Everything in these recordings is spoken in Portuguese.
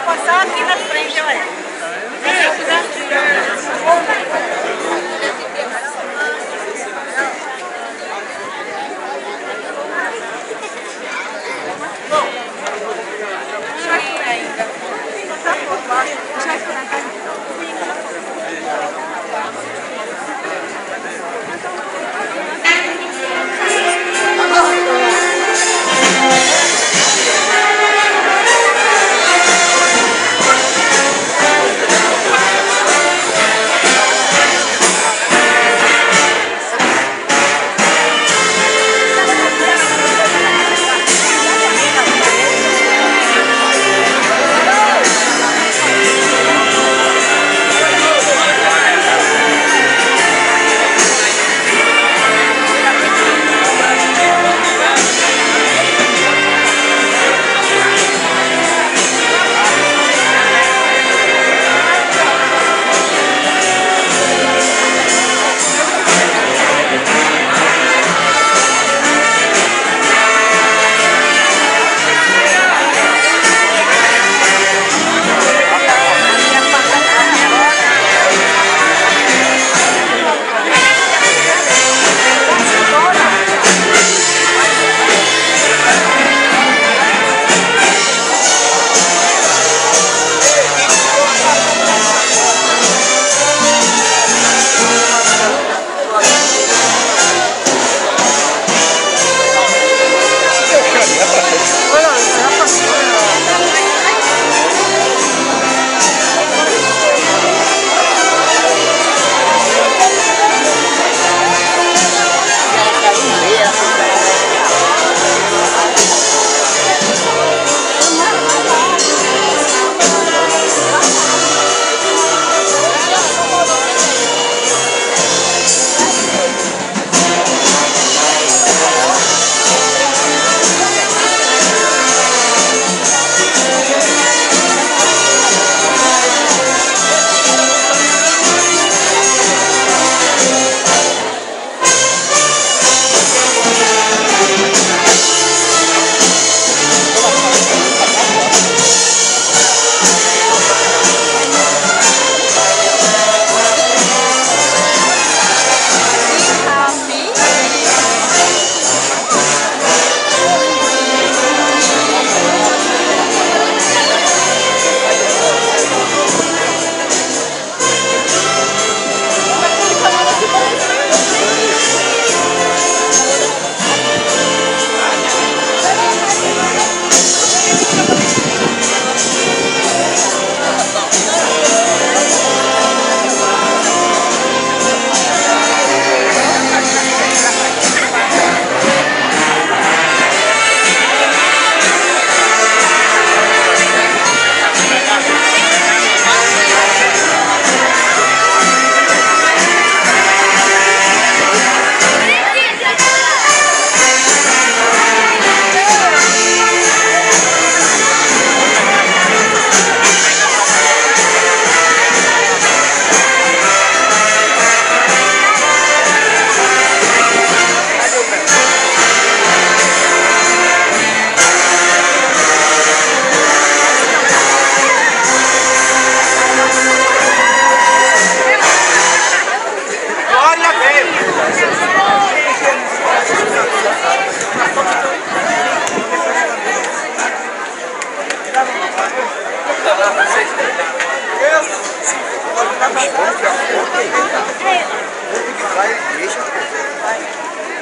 Passar aqui na frente, olha.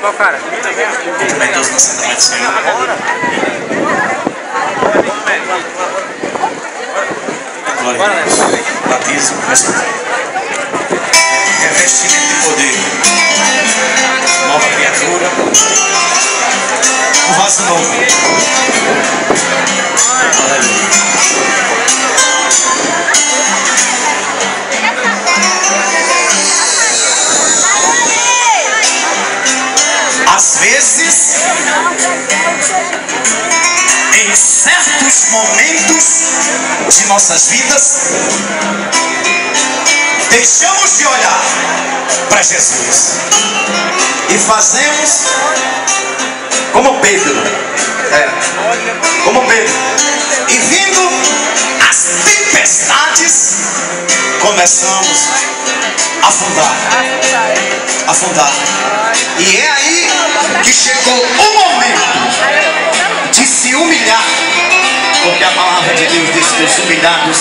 Qual cara? Cumprimentos na Assembleia do Senhor. Glória a Deus. Batismo, revestimento de poder. Nova criatura. Um vaso novo. Aleluia. Às vezes, em certos momentos de nossas vidas, deixamos de olhar para Jesus e fazemos como Pedro. Como Pedro. E vindo as tempestades, começamos a afundar. E é aí que chegou o momento de se humilhar, porque a palavra de Deus diz que os humilhados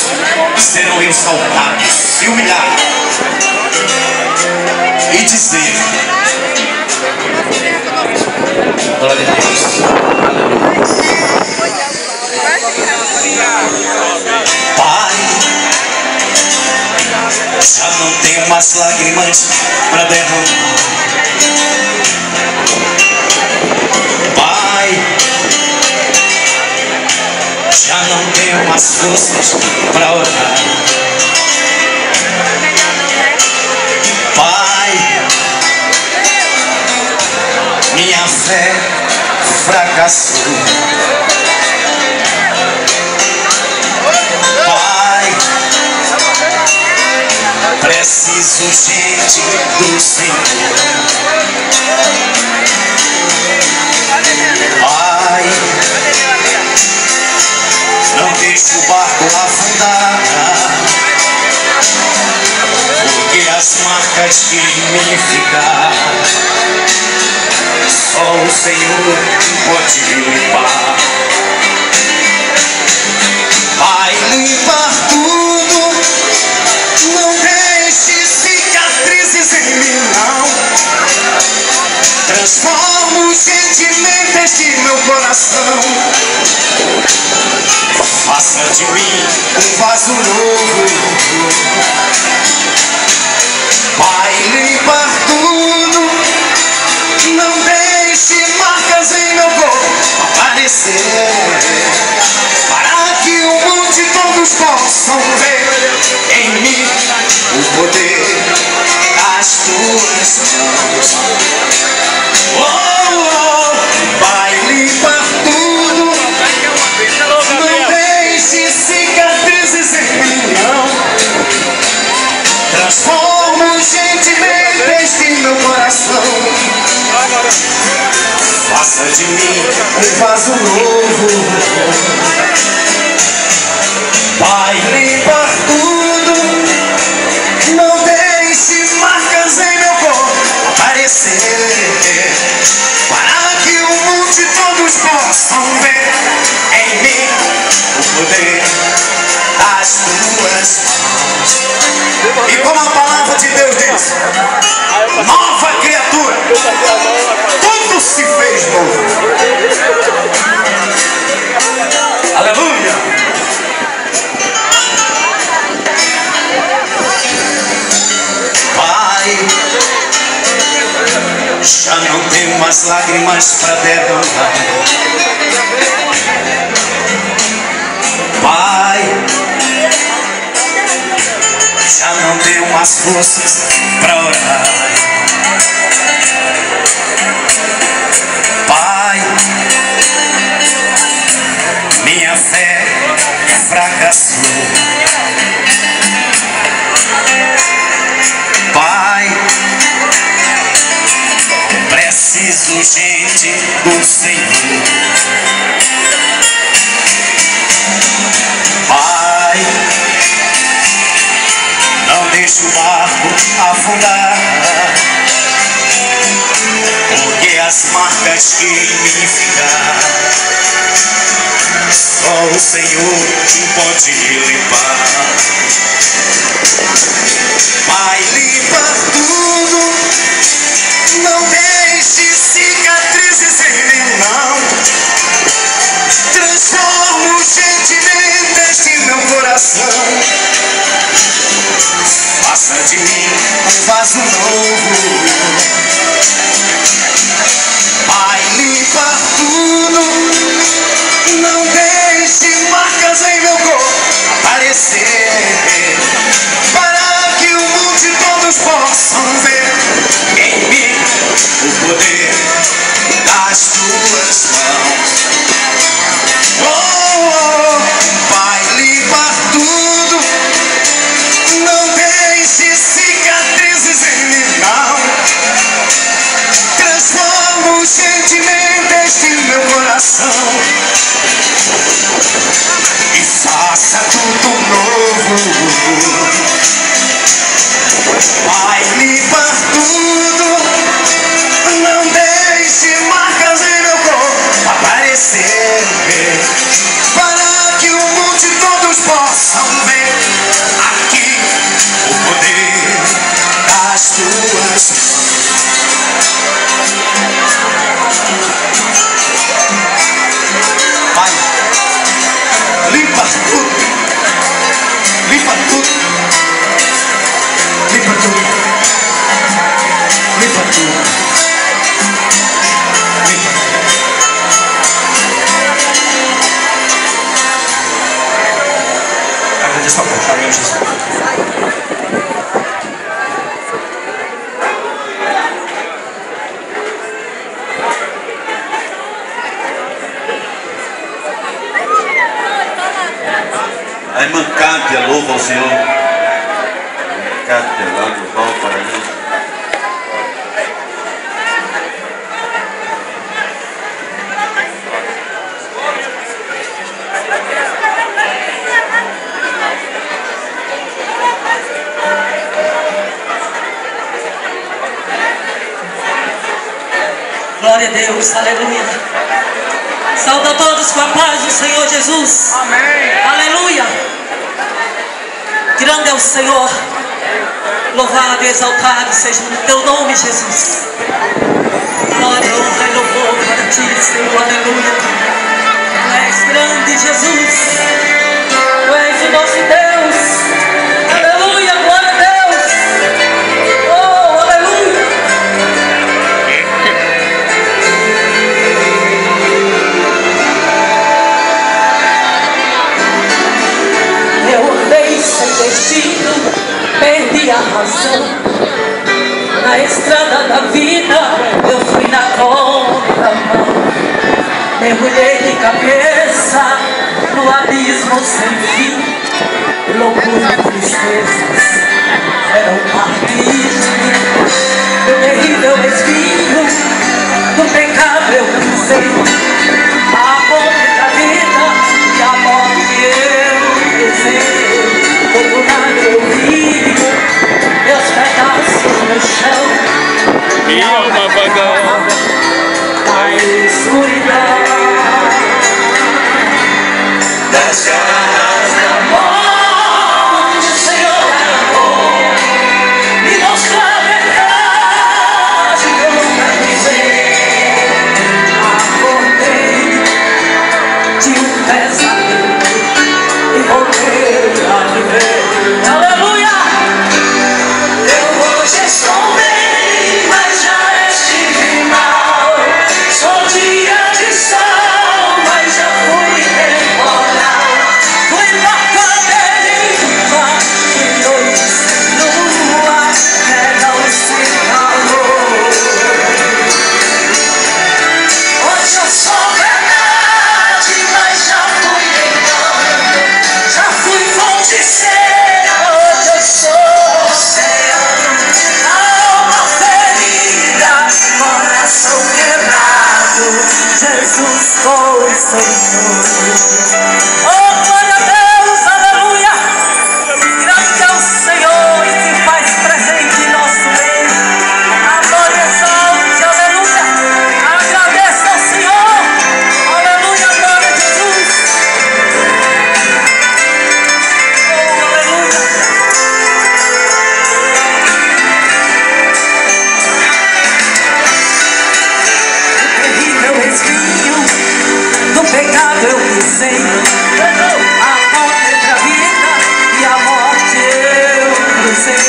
serão exaltados. Se humilhar e dizer: glória a Deus, Pai, já não tenho mais lágrimas para derramar. Pai, já não tenho mais forças para orar. Pai, minha fé fracassou. Pai, preciso urgente do Senhor. Pai, não deixe o barco afundar, porque as marcas que em mim ficar, só o Senhor pode me limpar. Pai, limpar tudo, não deixe cicatrizes em mim, não. Transforma os sentimentos de meu coração. Faça de mim um vaso novo. Pai, limpar tudo, não deixe marcas em meu corpo aparecer, para que o mundo e todos possam ver em mim o poder das tuas mãos. Oh, oh, Pai, limpar tudo, não deixe cicatrizes em mim, não. Transforma os sentimentos de meu coração. Faça de mim um vaso novo. Pai, limpar tudo, não deixe marcas em meu corpo aparecer, para que o mundo e todos possam ver em mim o poder das tuas mãos. E como a palavra de Deus diz, nova criatura, tudo se fez novo. Aleluia. Pai, já não tenho mais lágrimas para derramar. Pai, já não tenho mais forças para orar. Pai, minha fé fracassou. Pai, preciso urgente do Senhor. Pai, não deixe o barco afundar, porque as marcas que em mim ficar, só o Senhor pode limpar. Pai, limpa tudo, não deixe cicatrizes em mim, não. Transforma os sentimentos de meu coração. Faça de mim um vaso novo. Pai, limpa tudo, não deixe marcas em meu corpo aparecer, para que o mundo e todos possam ver em mim o poder das tuas mãos. Oh, oh, Pai, limpa tudo, não deixe cicatrizes em mim. tuas vai, limpa tudo, limpa tudo, limpa tudo, limpa tudo, limpa tudo. Agradeço a Deus, amém, Jesus. A irmã Cátia louva ao Senhor. Cátia lá do Valparaíso. Glória a Deus, aleluia. Saúde a todos com a paz do Senhor Jesus. Amém. Aleluia. Grande é o Senhor. Louvado e exaltado seja o teu nome, Jesus. Glória, honra e louvor para ti, Senhor. Aleluia. Tu és grande, Jesus. Tu és o nosso Deus. Aleluia, glória a Deus. Oh, aleluia. Eu andei sem destino, perdi a razão. Na estrada da vida eu fui na contramão. Mergulhei de cabeça no abismo sem fim. Loucura e tristezas eram parte de mim. Do terrível espinho do pecado eu pisei. A ponte da vida e a morte eu pisei. Todo lado eu vi meus pedaços no chão. E alma vagando na escuridão Das garras da morte, o Senhor amou, me mostrou a verdade que eu nunca visei. Acordei de um pesadelo e voltei a viver. Aleluia! Eu hoje estou bem, mas já estive mal. Sou dia de sol, mas já fui temporal. Fui barca deriva, de noite sem lua, verão sem calor. Hoje eu sou verdade, mas já fui engano. Já fui fonte seca, hoje eu sou oceano. Alma ferida, coração quebrado, Jesus foi Senhor. Oh, glória a Deus, aleluia. Grande é o Senhor e se faz presente em nosso meio. Adore e exalte, aleluia. Agradeça ao Senhor, aleluia, glória a Jesus. Oh, aleluia. Terrível espinho do pecado eu pisei. A porta entre a vida e a morte eu cruzei.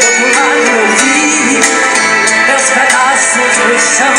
Todo lado eu vi meus pedaços no chão.